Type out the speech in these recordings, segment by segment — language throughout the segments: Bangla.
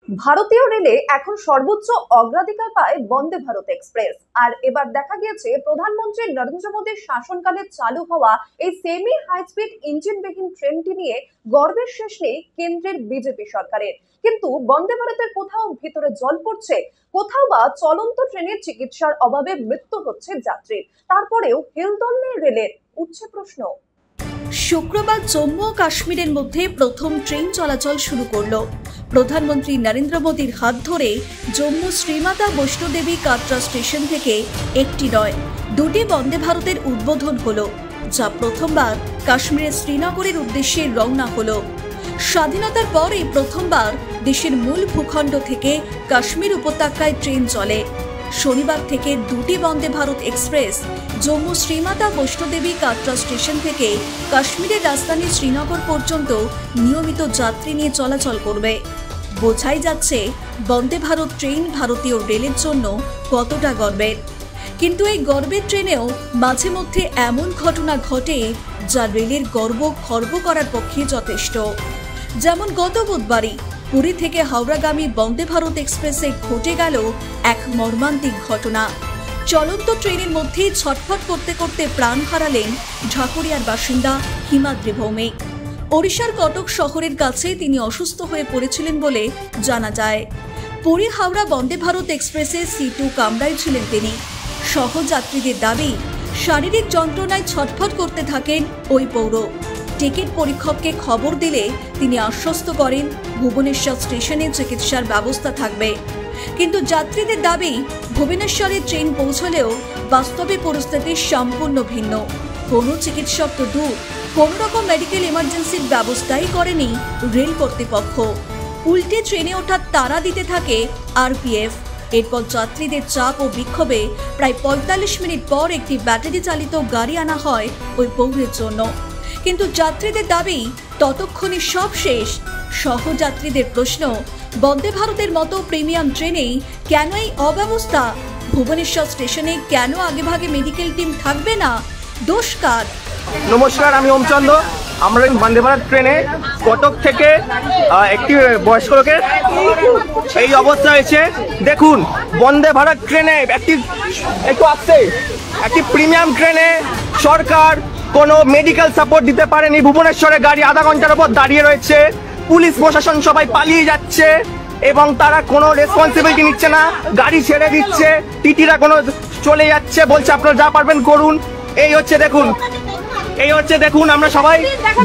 ভারতীয় রেলে এখন সর্বোচ্চ অগ্রাধিকার পায় বন্দে ভারত এক্সপ্রেস। আর এবার দেখা গিয়েছে প্রধানমন্ত্রী নরেন্দ্র মোদীর শাসনকালে চালু হওয়া এই সেমি হাই স্পিড ইঞ্জিনবিহীন ট্রেনটি নিয়ে গর্বের শেষ নেই কেন্দ্রের বিজেপি সরকারের। কিন্তু বন্দে ভারতের কোথাও ভিতরে জল পড়ছে, কোথাও বা চলন্ত ট্রেনের চিকিৎসার অভাবে মৃত্যু হচ্ছে যাত্রীর। তারপরেও হেলদোল নেই রেলের, উঠছে প্রশ্ন। শুক্রবার জম্মু ও কাশ্মীরের মধ্যে প্রথম ট্রেন চলাচল শুরু করলো। প্রধানমন্ত্রী নরেন্দ্র মোদীর হাত ধরে জম্মু শ্রীমাতা বৈষ্ণোদেবী কাটরা স্টেশন থেকে একটি নয়, দুটি বন্দে ভারতের উদ্বোধন হলো, যা প্রথমবার কাশ্মীরের শ্রীনগরের উদ্দেশ্যে রওনা হলো। স্বাধীনতার পর এই প্রথমবার দেশের মূল ভূখণ্ড থেকে কাশ্মীর উপত্যকায় ট্রেন চলে। শনিবার থেকে দুটি বন্দে ভারত এক্সপ্রেস জম্মু শ্রীমাতা বৈষ্ণোদেবী কাটরা স্টেশন থেকে কাশ্মীরের রাজধানী শ্রীনগর পর্যন্ত নিয়মিত যাত্রী নিয়ে চলাচল করবে। বোঝাই যাচ্ছে বন্দে ভারত ট্রেন ভারতীয় রেলের জন্য কতটা গর্বের। কিন্তু এই গর্বের ট্রেনেও মাঝে মধ্যে এমন ঘটনা ঘটে যা রেলের গর্ব খর্ব করার পক্ষে যথেষ্ট। যেমন গত বুধবারই পুরী থেকে হাওড়াগামী বন্দে ভারত এক্সপ্রেসে ঘটে গেল এক মর্মান্তিক ঘটনা। চলন্ত ট্রেনের মধ্যেই ছটফট করতে করতে প্রাণ হারালেন ঢাকুরিয়ার বাসিন্দা হিমাদ্রি ভৌমিক। ওড়িশার কটক শহরের কাছে তিনি অসুস্থ হয়ে পড়েছিলেন বলে জানা যায়। পুরী হাওড়া বন্দে ভারত এক্সপ্রেসে C2 কামরায় ছিলেন তিনি। সহযাত্রীদের দাবি, শারীরিক যন্ত্রণায় ছটফট করতে থাকেন ওই পৌর। টিকিট পরীক্ষককে খবর দিলে তিনি আশ্বস্ত করেন ভুবনেশ্বর স্টেশনে চিকিৎসার ব্যবস্থা থাকবে। কিন্তু যাত্রীদের দাবি, ভুবনেশ্বরে ট্রেন পৌঁছলেও বাস্তবে পরিস্থিতি সম্পূর্ণ ভিন্ন। কোনো চিকিৎসক তো দূর, কোনো রকম মেডিকেল ইমার্জেন্সির ব্যবস্থাই করেনি রেল কর্তৃপক্ষ। উল্টে ট্রেনে ওঠার তাড়া দিতে থাকে RPF। এরপর যাত্রীদের চাপ ও বিক্ষোভে প্রায় 45 মিনিট পর একটি ব্যাটারি চালিত গাড়ি আনা হয় ওই পৌরের জন্য। কিন্তু যাত্রীদের দাবি, ততক্ষণে সব শেষ। সহযাত্রীদের প্রশ্ন, বন্দে ভারতের মতো প্রিমিয়াম ট্রেনে কেন এই অব্যবস্থা? ভুবনেশ্বর স্টেশনে কেন আগেভাগে মেডিকেল টিম থাকবে না? দোষ কার? নমস্কার, আমি ওমচন্দ্র। আমরা বন্দে ভারত ট্রেনে কটক থেকে একটি বয়স্ক লোকের এই অবস্থা হয়েছে। দেখুন, বন্দে ভারত ট্রেনে একটি প্রিমিয়াম ট্রেনে সরকার কোনো মেডিকেল সাপোর্ট দিতে পারেনি। ভুবনেশ্বরে গাড়ি আধা ঘন্টার উপর দাঁড়িয়ে রয়েছে, পুলিশ প্রশাসন সবাই পালিয়ে যাচ্ছে এবং তারা কোনো রেসপন্সিবিলিটি নিচ্ছে না, গাড়ি ছেড়ে দিচ্ছে, টিটিরা কোনো চলে যাচ্ছে, বলছে আপনারা যা পারবেন করুন। এই হচ্ছে দেখুন আমরা সবাই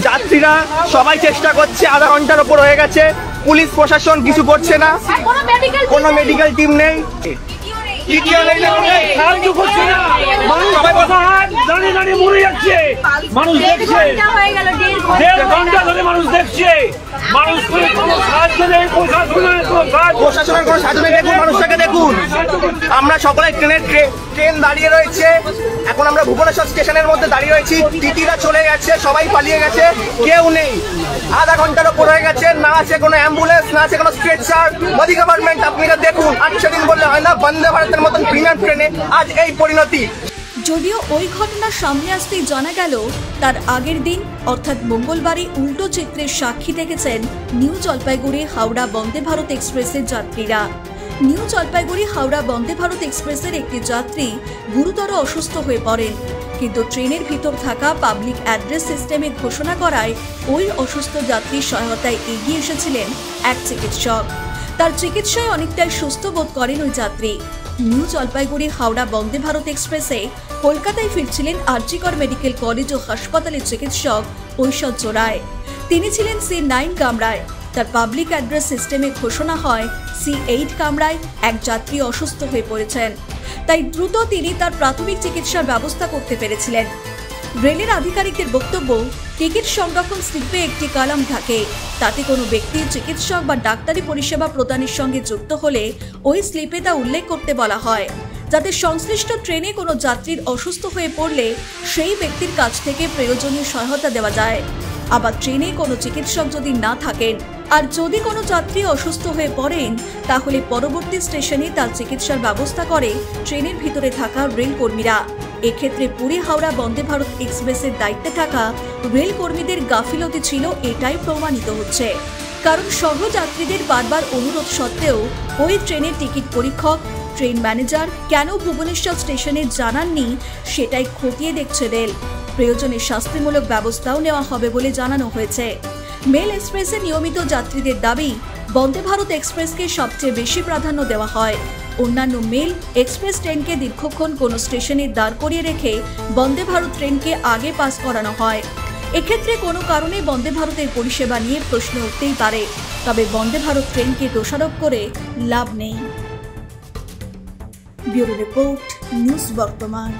যাত্রীরা সবাই চেষ্টা করছে, আধা ঘন্টার উপর হয়ে গেছে, পুলিশ প্রশাসন কিছু করছে না, কোনো মেডিকেল টিম নেই। প্রশাসনের কোনো সাহায্য নেই। দেখুন মানুষটাকে দেখুন, আমরা সকলে ট্রেন দাঁড়িয়ে রয়েছে। এখন আমরা ভুবনেশ্বর স্টেশনের মধ্যে দাঁড়িয়ে রয়েছি, টিটিরা চলে গেছে, সবাই পালিয়ে গেছে, কেউ নেই। আধা ঘন্টার উপর হয়ে গেছে, না আছে কোনো অ্যাম্বুলেন্স, না আছে কোনো স্ট্রেচার। মোদী গভর্নমেন্ট, আপনি এটা দেখুন। আর সেদিন বললে হয় না, বন্দে ভারতের মতন প্রিমিয়াম ট্রেনে আজ এই পরিণতি। যদিও ওই ঘটনা সামনে আসতেই জানা গেল, তার আগের দিন অর্থাৎ মঙ্গলবারই উল্টো চিত্রের সাক্ষী দেখেছেন নিউ জলপাইগুড়ি হাওড়া বন্দে ভারত এক্সপ্রেসের যাত্রীরা। নিউ জলপাইগুড়ি হাওড়া বন্দে ভারত এক্সপ্রেসের একটি যাত্রী গুরুতর অসুস্থ হয়ে পড়েন। কিন্তু ট্রেনের ভিতর থাকা পাবলিক অ্যাড্রেস সিস্টেমে ঘোষণা করায় ওই অসুস্থ যাত্রীর সহায়তায় এগিয়ে এসেছিলেন এক চিকিৎসক। তার চিকিৎসায় অনেকটাই সুস্থ বোধ করেন ওই যাত্রী। নিউ জলপাইগুড়ি হাওড়া বন্দে ভারত এক্সপ্রেসে কলকাতায় ফিরছিলেন আরজিকর মেডিকেল কলেজ ও হাসপাতালের চিকিৎসক ঐশ্বর্য রায়। তিনি ছিলেন C9 কামরায়। তার পাবলিক অ্যাড্রেস সিস্টেমে ঘোষণা হয় C8 কামরায় এক যাত্রী অসুস্থ হয়ে পড়েছেন। তাই দ্রুত তিনি তার প্রাথমিক চিকিৎসার ব্যবস্থা করতে পেরেছিলেন। রেলের আধিকারিকদের বক্তব্য, টিকিট সংরক্ষণ স্লিপে একটি কলাম থাকে, তাতে কোনো ব্যক্তি চিকিৎসক বা ডাক্তারি পরিষেবা প্রদানের সঙ্গে যুক্ত হলে ওই স্লিপে তা উল্লেখ করতে বলা হয়, যাতে সংশ্লিষ্ট ট্রেনে কোনো যাত্রীর অসুস্থ হয়ে পড়লে সেই ব্যক্তির কাছ থেকে প্রয়োজনীয় সহায়তা দেওয়া যায়। আবার ট্রেনে কোনো চিকিৎসক যদি না থাকেন আর যদি কোনো যাত্রী অসুস্থ হয়ে পড়েন, তাহলে পরবর্তী স্টেশনে তার চিকিৎসার ব্যবস্থা করে ট্রেনের ভিতরে থাকা রেল কর্মীরা। এক্ষেত্রে পুরী হাওড়া বন্দে ভারত এক্সপ্রেসের দায়িত্বে থাকা রেল কর্মীদের গাফিলতি ছিল, এটাই প্রমাণিত হচ্ছে। কারণ সহযাত্রীদের বারবার অনুরোধ সত্ত্বেও ওই ট্রেনের টিকিট পরীক্ষক, ট্রেন ম্যানেজার কেন ভুবনেশ্বর স্টেশনে জানাননি সেটাই খতিয়ে দেখছে রেল। প্রয়োজনে শাস্তিমূলক ব্যবস্থাও নেওয়া হবে বলে জানানো হয়েছে। মেল এক্সপ্রেসে নিয়মিত যাত্রীদের দাবি, বন্দে ভারত এক্সপ্রেসকে সবচেয়ে বেশি প্রাধান্য দেওয়া হয়। অন্যান্য মেল এক্সপ্রেস ট্রেনকে দীর্ঘক্ষণ কোনো স্টেশনে দাঁড় করিয়ে রেখে বন্দে ভারত ট্রেনকে আগে পাস করানো হয়। এক্ষেত্রে কোনো কারণে বন্দে ভারতের পরিষেবা নিয়ে প্রশ্ন উঠতেই পারে, তবে বন্দে ভারত ট্রেনকে দোষারোপ করে লাভ নেই। ব্যুরো রিপোর্ট, নিউজ বর্তমান।